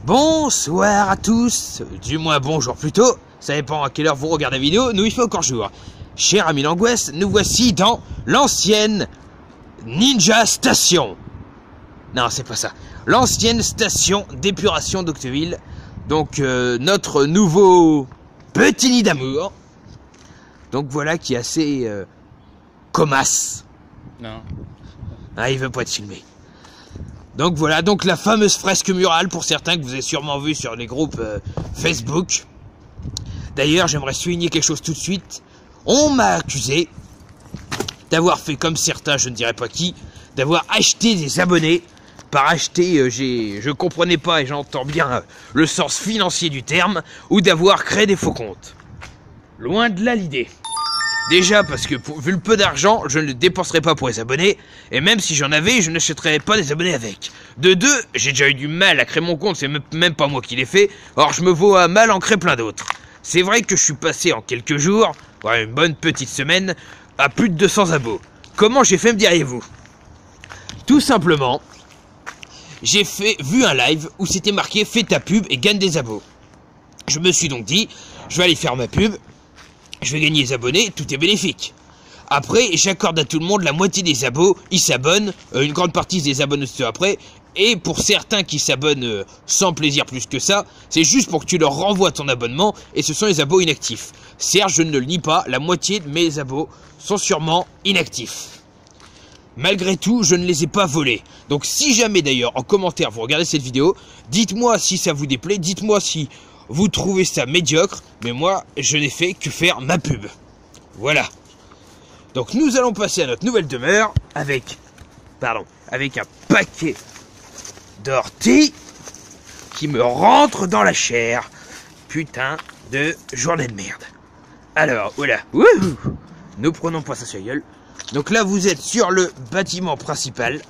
Bonsoir à tous, du moins bonjour plutôt, ça dépend à quelle heure vous regardez la vidéo, nous il fait encore jour. Cher ami Langouest, nous voici dans l'ancienne Ninja Station. Non, c'est pas ça. L'ancienne station d'épuration d'Octeville. Donc notre nouveau petit nid d'amour. Donc voilà qui est assez comasse. Non. Ah, il veut pas être filmé. Donc voilà, donc la fameuse fresque murale pour certains que vous avez sûrement vu sur les groupes Facebook. D'ailleurs, j'aimerais souligner quelque chose tout de suite. On m'a accusé d'avoir fait comme certains, je ne dirais pas qui, d'avoir acheté des abonnés. Par acheter, je comprenais pas, et j'entends bien le sens financier du terme, ou d'avoir créé des faux comptes. Loin de là l'idée. Déjà parce que vu le peu d'argent, je ne le dépenserai pas pour les abonnés, et même si j'en avais, je n'achèterais pas des abonnés avec. De deux, j'ai déjà eu du mal à créer mon compte, c'est même pas moi qui l'ai fait, or je me vois mal en créer plein d'autres. C'est vrai que je suis passé en quelques jours, ouais, une bonne petite semaine, à plus de 200 abos. Comment j'ai fait, me diriez-vous? Tout simplement, j'ai vu un live où c'était marqué « Fais ta pub et gagne des abos ». Je me suis donc dit, je vais aller faire ma pub, je vais gagner des abonnés, tout est bénéfique. Après, j'accorde à tout le monde la moitié des abos, ils s'abonnent, une grande partie des abonnés après, et pour certains qui s'abonnent sans plaisir plus que ça, c'est juste pour que tu leur renvoies ton abonnement, et ce sont les abos inactifs. Certes, je ne le nie pas, la moitié de mes abos sont sûrement inactifs. Malgré tout, je ne les ai pas volés. Donc si jamais d'ailleurs, en commentaire, vous regardez cette vidéo, dites-moi si ça vous déplaît, dites-moi si vous trouvez ça médiocre, mais moi, je n'ai fait que faire ma pub. Voilà. Donc nous allons passer à notre nouvelle demeure avec un paquet d'orties qui me rentre dans la chair. Putain de journée de merde. Alors, voilà. Wouhou. Nous prenons pas ça sur la gueule. Donc là, vous êtes sur le bâtiment principal.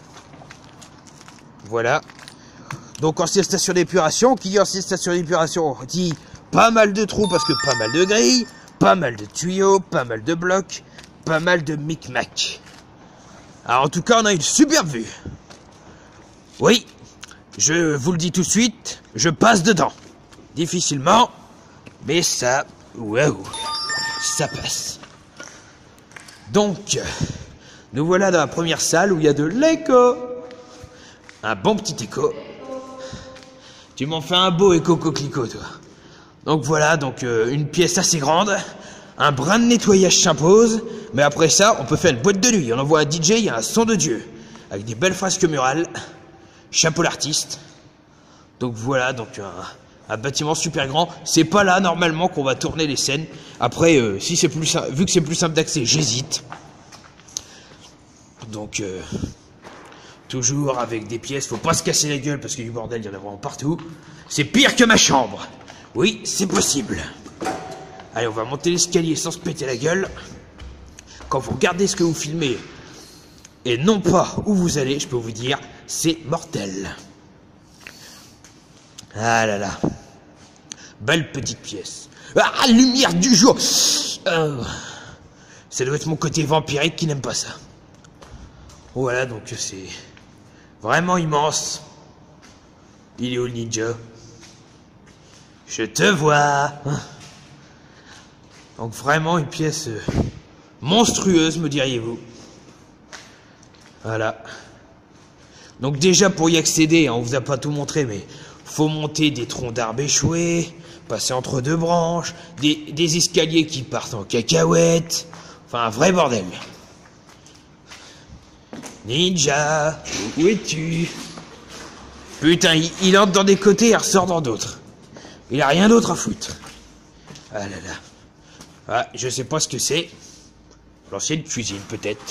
Voilà. Donc ancienne station d'épuration, qui dit ancienne station d'épuration dit pas mal de trous parce que pas mal de grilles, pas mal de tuyaux, pas mal de blocs, pas mal de micmac. Alors en tout cas, on a une superbe vue. Oui, je vous le dis tout de suite, je passe dedans. Difficilement, mais ça, waouh, ça passe. Donc, nous voilà dans la première salle où il y a de l'écho. Un bon petit écho. Tu m'en fais un beau écho coquelicot, toi. Donc voilà, une pièce assez grande. Un brin de nettoyage s'impose. Mais après ça, on peut faire une boîte de nuit. On envoie un DJ, il y a un son de Dieu. Avec des belles fresques murales. Chapeau l'artiste. Donc voilà, un bâtiment super grand. C'est pas là, normalement, qu'on va tourner les scènes. Après, si c'est plus simple, vu que c'est plus simple d'accès, j'hésite. Donc... toujours avec des pièces, faut pas se casser la gueule parce que du bordel, il y en a vraiment partout. C'est pire que ma chambre. Oui, c'est possible. Allez, on va monter l'escalier sans se péter la gueule. Quand vous regardez ce que vous filmez et non pas où vous allez, je peux vous dire, c'est mortel. Ah là là. Belle petite pièce. Ah, lumière du jour. Ça doit être mon côté vampirique qui n'aime pas ça. Voilà, donc c'est... vraiment immense. Il est où le ninja? Je te vois. Donc vraiment une pièce monstrueuse, me diriez-vous. Voilà. Donc déjà pour y accéder, on vous a pas tout montré, mais faut monter des troncs d'arbres échoués, passer entre deux branches, des escaliers qui partent en cacahuètes. Enfin un vrai bordel. Ninja, où es-tu? Putain, il entre dans des côtés et ressort dans d'autres. Il a rien d'autre à foutre. Ah là là. Ah, je sais pas ce que c'est. L'ancienne cuisine, peut-être.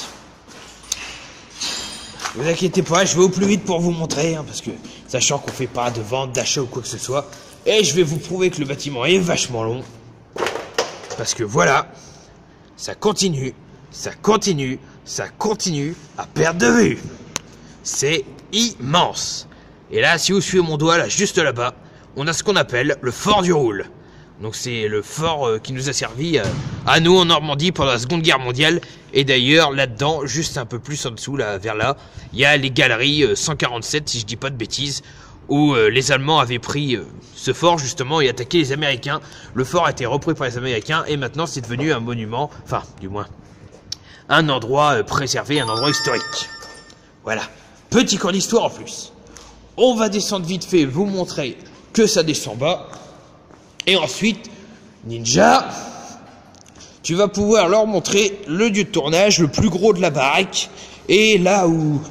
Ne vous inquiétez pas, je vais au plus vite pour vous montrer, hein, parce que, sachant qu'on fait pas de vente, d'achat ou quoi que ce soit, et je vais vous prouver que le bâtiment est vachement long. Parce que voilà, ça continue, ça continue, ça continue à perdre de vue. C'est immense. Et là, si vous suivez mon doigt, là, juste là-bas, on a ce qu'on appelle le fort du Roule. Donc c'est le fort qui nous a servi à nous en Normandie pendant la Seconde Guerre mondiale. Et d'ailleurs, là-dedans, juste un peu plus en dessous, là, vers là, il y a les galeries 147, si je dis pas de bêtises, où les Allemands avaient pris ce fort justement et attaqué les Américains. Le fort a été repris par les Américains et maintenant c'est devenu un monument, enfin du moins un endroit préservé, un endroit historique. Voilà, petit cours d'histoire en plus. On va descendre vite fait, vous montrer que ça descend bas. Et ensuite, Ninja, tu vas pouvoir leur montrer le lieu de tournage, le plus gros de la baraque. Et là où,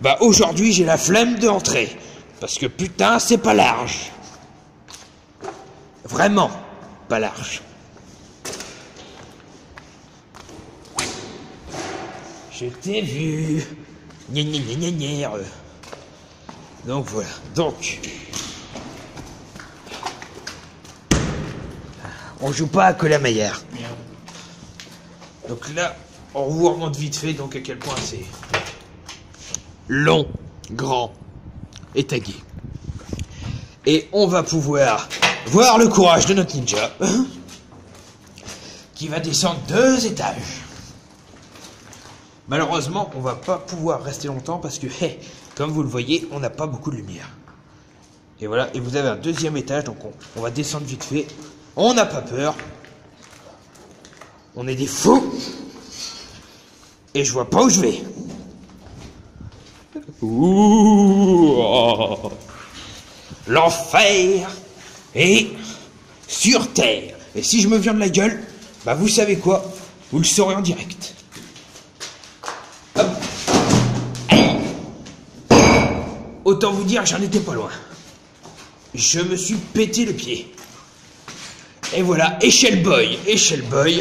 bah aujourd'hui j'ai la flemme d'entrer. Parce que putain, c'est pas large. Vraiment, pas large. Je t'ai vu. Gna gna gna gna gna. Donc voilà. Donc. On joue pas à Colamaillard. Donc là, on vous remonte vite fait donc à quel point c'est long, grand et tagué. Et on va pouvoir voir le courage de notre ninja qui va descendre 2 étages. Malheureusement, on va pas pouvoir rester longtemps parce que, comme vous le voyez, on n'a pas beaucoup de lumière. Et voilà, et vous avez un 2e étage, donc on va descendre vite fait. On n'a pas peur. On est des fous. Et je vois pas où je vais. Ouh, oh. L'enfer est sur terre. Et si je me viens de la gueule, bah vous savez quoi? Vous le saurez en direct. Hop. Autant vous dire, j'en étais pas loin. Je me suis pété le pied. Et voilà, Echelle Boy,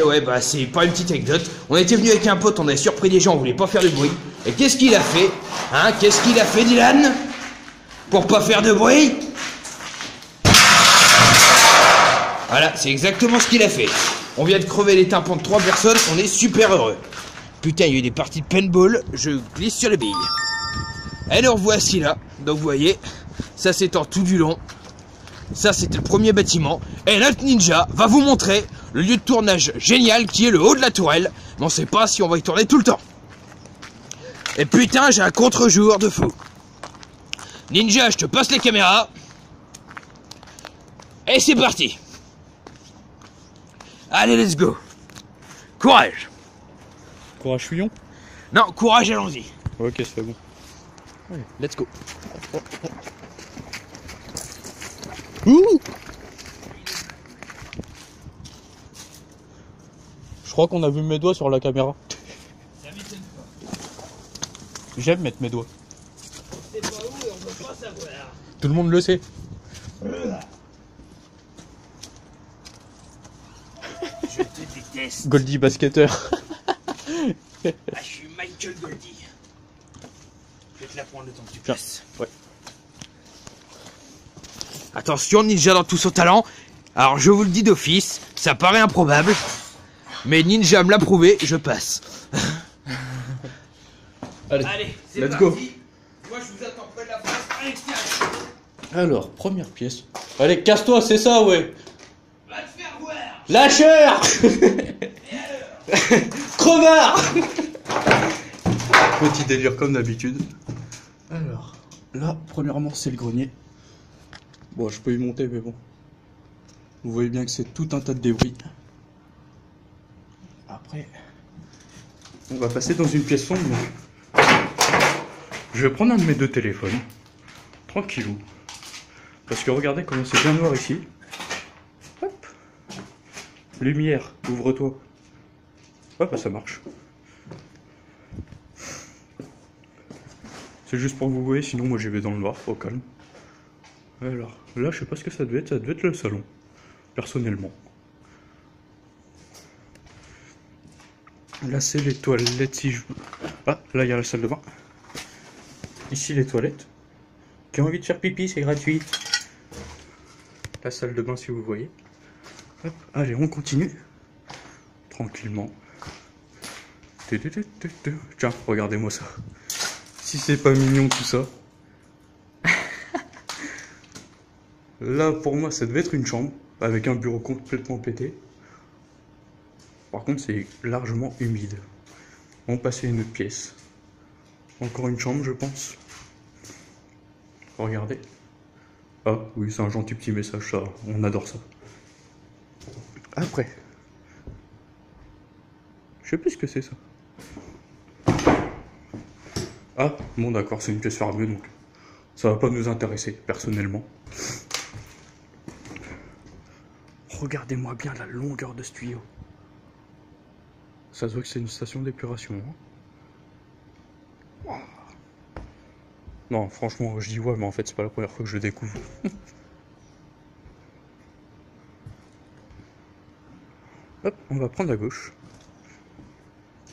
ouais bah c'est pas une petite anecdote. On était venu avec un pote, on avait surpris des gens, on voulait pas faire de bruit. Et qu'est-ce qu'il a fait? Hein, qu'est-ce qu'il a fait Dylan? Pour pas faire de bruit? Voilà, c'est exactement ce qu'il a fait. On vient de crever les tympans de 3 personnes, on est super heureux. Putain, il y a eu des parties de paintball, je glisse sur les billes. Et nous revoici là, donc vous voyez, ça s'étend tout du long. Ça, c'était le premier bâtiment. Et notre ninja va vous montrer le lieu de tournage génial qui est le haut de la tourelle. Mais on sait pas si on va y tourner tout le temps. Et putain, j'ai un contre-jour de fou. Ninja, je te passe les caméras. Et c'est parti. Allez, let's go. Courage. Courage fouillon? Non, courage, allons-y. Ok, c'est bon. Allez, let's go. Ouh! Je crois qu'on a vu mes doigts sur la caméra. Ça m'étonne pas. J'aime mettre mes doigts. C'est pas où et on peut pas savoir. Tout le monde le sait. Je te déteste. Goldie basketteur. Ah, je suis Michael Goldie. Je vais te la prendre le temps que tu passes. Ouais. Attention, Ninja dans tout son talent. Alors je vous le dis d'office, ça paraît improbable, mais Ninja me l'a prouvé, je passe. Allez, c'est let's parti. go. Moi je vous attends près de la place à l'extérieur. Alors, première pièce. Allez, casse-toi, c'est ça, ouais. Va te faire voir. Lâcheur. Crevard. Petit délire comme d'habitude. Alors, là, premièrement, c'est le grenier. Bon, je peux y monter, mais bon. Vous voyez bien que c'est tout un tas de débris. Après, on va passer dans une pièce sombre. Je vais prendre un de mes 2 téléphones. Tranquillou. Parce que regardez comment c'est bien noir ici. Hop. Lumière, ouvre-toi. Hop, ça marche. C'est juste pour que vous voyez, sinon moi j'y vais dans le noir, au calme. Alors, là je sais pas ce que ça devait être le salon, personnellement. Là c'est les toilettes si je... Ah, là il y a la salle de bain. Ici les toilettes. Qui a envie de faire pipi, c'est gratuit. La salle de bain si vous voyez. Hop, allez, on continue. Tranquillement. Tiens, regardez-moi ça. Si c'est pas mignon tout ça. Là, pour moi, ça devait être une chambre, avec un bureau complètement pété. Par contre, c'est largement humide. On passait une autre pièce. Encore une chambre, je pense. Regardez. Ah oui, c'est un gentil petit message, ça, on adore ça. Après, je sais plus ce que c'est ça. Ah, bon d'accord, c'est une pièce fermée, donc ça va pas nous intéresser, personnellement. Regardez-moi bien la longueur de ce tuyau. Ça se voit que c'est une station d'épuration. Hein. Wow. Non, franchement, je dis ouais, mais en fait, c'est pas la première fois que je le découvre. Hop, on va prendre la gauche.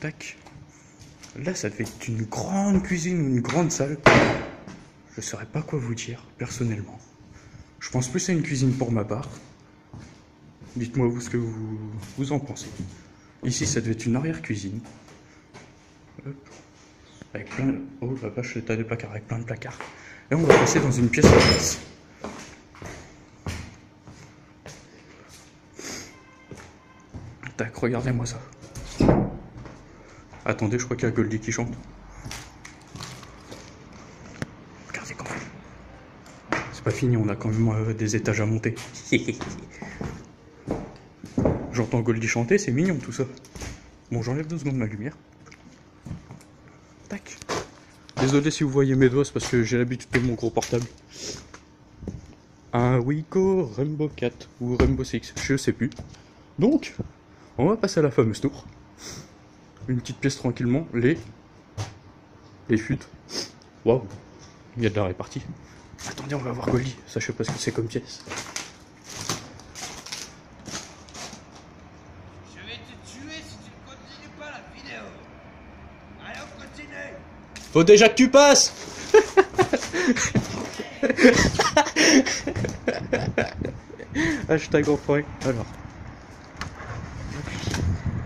Tac. Là, ça devait être une grande cuisine ou une grande salle. Je saurais pas quoi vous dire, personnellement. Je pense plus à une cuisine pour ma part. Dites-moi vous ce que vous en pensez. Ici, ça devait être une arrière-cuisine. Avec plein de... Oh la vache, le tas de placards, avec plein de placards. Et on va passer dans une pièce à glace. Tac, regardez-moi ça. Attendez, je crois qu'il y a Goldie qui chante. Regardez quand même. C'est pas fini, on a quand même des étages à monter. J'entends Goldie chanter, c'est mignon tout ça. Bon, j'enlève 2 secondes ma lumière. Tac. Désolé si vous voyez mes doigts, c'est parce que j'ai l'habitude de mon gros portable. Un Wiko Rainbow 4 ou Rainbow 6, je sais plus. Donc, on va passer à la fameuse tour. Une petite pièce tranquillement, les chutes. Waouh, il y a de la répartie. Attendez, on va voir Goldie, ça je sais pas ce que c'est comme pièce. Je vais te tuer si tu ne continues pas la vidéo. Allez, on continue. Faut déjà que tu passes. Hashtag enfoiré. Alors,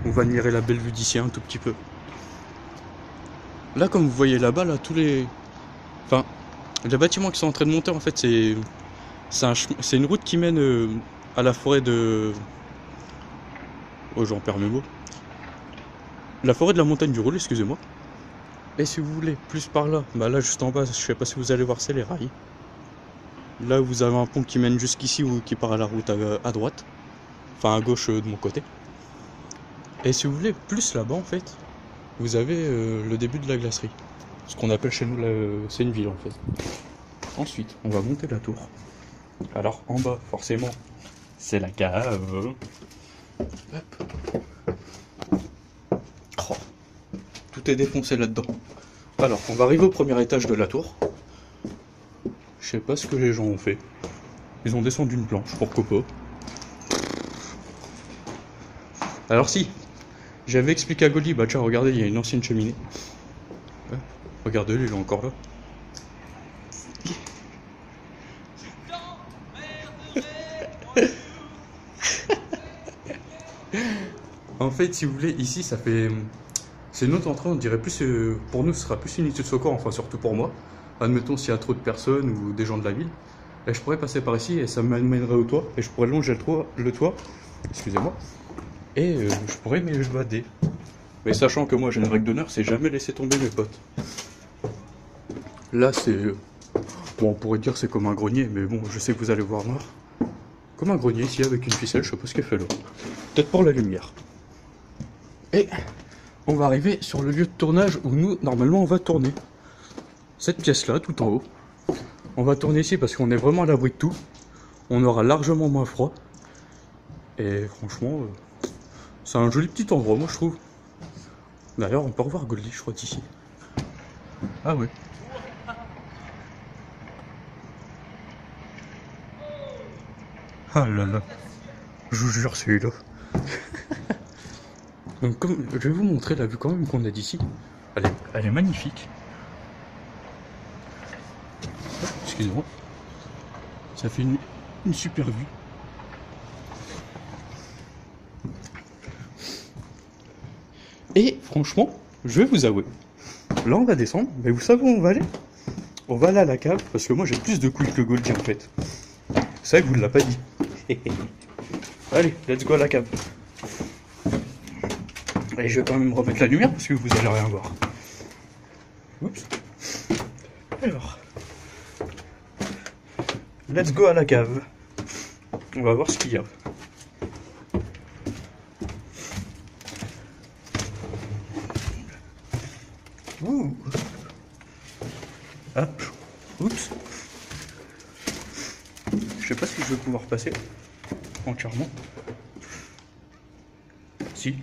on va admirer la belle vue d'ici un tout petit peu. Là, comme vous voyez là-bas, là, tous les... Enfin, les bâtiments qui sont en train de monter, en fait, c'est une route qui mène à la forêt de... Oh, j'en perds mes mots. La forêt de la montagne du Roule, excusez-moi. Et si vous voulez, plus par là, bah là, juste en bas, je sais pas si vous allez voir, c'est les rails. Là, vous avez un pont qui mène jusqu'ici ou qui part à la route à droite. Enfin, à gauche de mon côté. Et si vous voulez, plus là-bas, en fait, vous avez le début de la glacerie. Ce qu'on appelle chez nous, c'est une ville, en fait. Ensuite, on va monter la tour. Alors, en bas, forcément, c'est la cave. Hop. Oh. Tout est défoncé là-dedans. Alors, on va arriver au premier étage de la tour. Je sais pas ce que les gens ont fait. Ils ont descendu une planche, pourquoi pas. Alors si, j'avais expliqué à Goldie, bah tiens, regardez, il y a une ancienne cheminée. Ouais, regardez, il est encore là. En fait, si vous voulez, ici, ça fait... C'est une autre entrée, on dirait plus... pour nous, ce sera plus une unité de secours, enfin surtout pour moi. Admettons s'il y a trop de personnes ou des gens de la ville. Et je pourrais passer par ici et ça m'amènerait au toit. Et je pourrais longer le toit. Excusez-moi. Et je pourrais m'évader. Mais sachant que moi j'ai une règle d'honneur, c'est jamais laisser tomber mes potes. Là c'est... Bon, on pourrait dire c'est comme un grenier, mais bon, je sais que vous allez voir noir. Comme un grenier ici avec une ficelle, je sais pas ce qu'elle fait là. Peut-être pour la lumière. Et on va arriver sur le lieu de tournage où nous, normalement, on va tourner. Cette pièce-là, tout en haut. On va tourner ici parce qu'on est vraiment à l'abri de tout. On aura largement moins froid. Et franchement, c'est un joli petit endroit, moi je trouve. D'ailleurs, on peut revoir Goldie, je crois, d'ici. Ah ouais. Ah là là. Je vous jure, celui-là. Donc, comme je vais vous montrer la vue quand même qu'on a d'ici. Elle est magnifique. Excusez-moi. Ça fait une super vue. Et franchement, je vais vous avouer. Là, on va descendre. Mais vous savez où on va aller? On va aller à la cave. Parce que moi, j'ai plus de couilles que Goldie, en fait. C'est vrai que vous ne l'avez pas dit. Allez, let's go à la cave. Et je vais quand même remettre la lumière parce que vous allez rien voir. Oups. Alors. let's go à la cave. On va voir ce qu'il y a. Ouh. Hop. Oups. Je sais pas si je vais pouvoir passer entièrement. Si.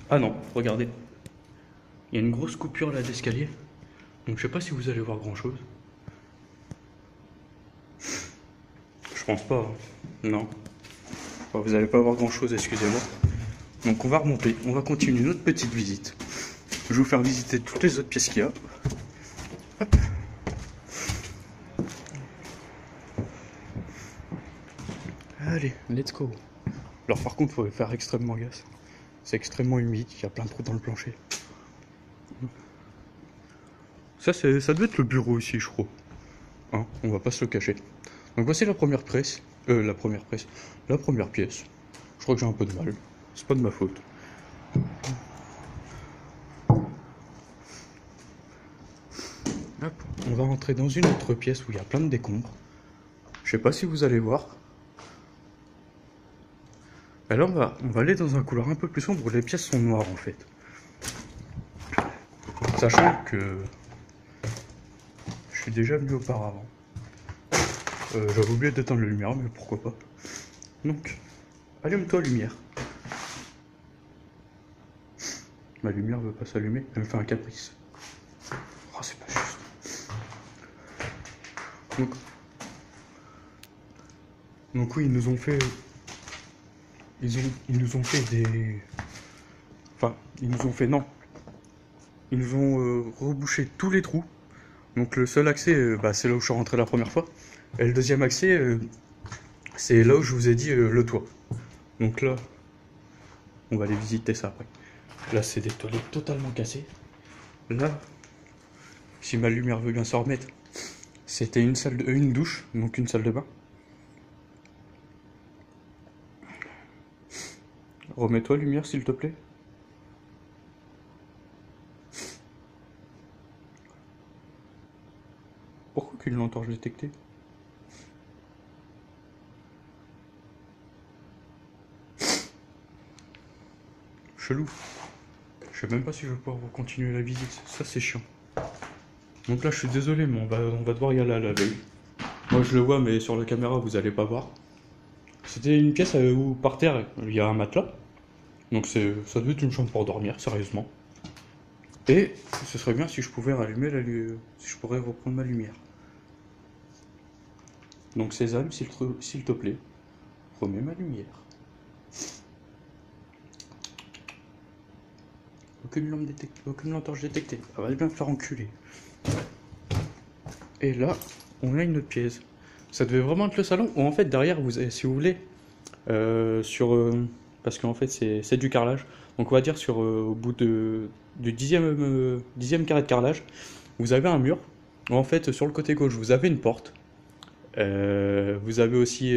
Ah non, regardez. Il y a une grosse coupure là d'escalier. Donc je sais pas si vous allez voir grand chose. Je pense pas. Hein. Non. Enfin, vous allez pas voir grand chose, excusez-moi. Donc on va remonter. On va continuer notre petite visite. Je vais vous faire visiter toutes les autres pièces qu'il y a. Hop. Allez, let's go. Alors par contre, il faut faire extrêmement gaffe. C'est extrêmement humide, il y a plein de trous dans le plancher. Ça doit être le bureau ici, je crois. Hein, on va pas se le cacher. Donc voici la première pièce. La première pièce. Je crois que j'ai un peu de mal. C'est pas de ma faute. Hop, on va rentrer dans une autre pièce où il y a plein de décombres. Je sais pas si vous allez voir. Alors on va aller dans un couloir un peu plus sombre où les pièces sont noires en fait. Sachant que je suis déjà venu auparavant. J'avais oublié d'éteindre la lumière, mais pourquoi pas. Donc, allume-toi lumière. Ma lumière veut pas s'allumer, elle me fait un caprice. Oh, c'est pas juste. Donc oui, ils nous ont fait des... Enfin, ils nous ont rebouché tous les trous. Donc le seul accès, c'est là où je suis rentré la première fois. Et le deuxième accès, c'est là où je vous ai dit le toit. Donc là, on va aller visiter ça après. Là, c'est des toilettes totalement cassées. Là, si ma lumière veut bien s'en remettre, c'était une douche, donc une salle de bain. Remets-toi lumière s'il te plaît. Pourquoi qu'une lampe torche détectée? Chelou. Je sais même pas si je vais pouvoir continuer la visite. Ça c'est chiant. Donc là je suis désolé mais on va devoir y aller à l'aveugle. Moi je le vois mais sur la caméra vous allez pas voir. C'était une pièce où par terre il y a un matelas. Donc ça doit être une chambre pour dormir, sérieusement. Et ce serait bien si je pouvais rallumer si je pourrais reprendre ma lumière. Donc Sésame, s'il te plaît, remets ma lumière. Aucune lampe torche détectée. Ça va bien me faire enculer. Et là, on a une autre pièce. Ça devait vraiment être le salon. Ou en fait, derrière, si vous voulez, parce qu'en fait, c'est du carrelage. Donc, on va dire au bout du dixième carré de carrelage, vous avez un mur. En fait, sur le côté gauche, vous avez une porte. Vous avez aussi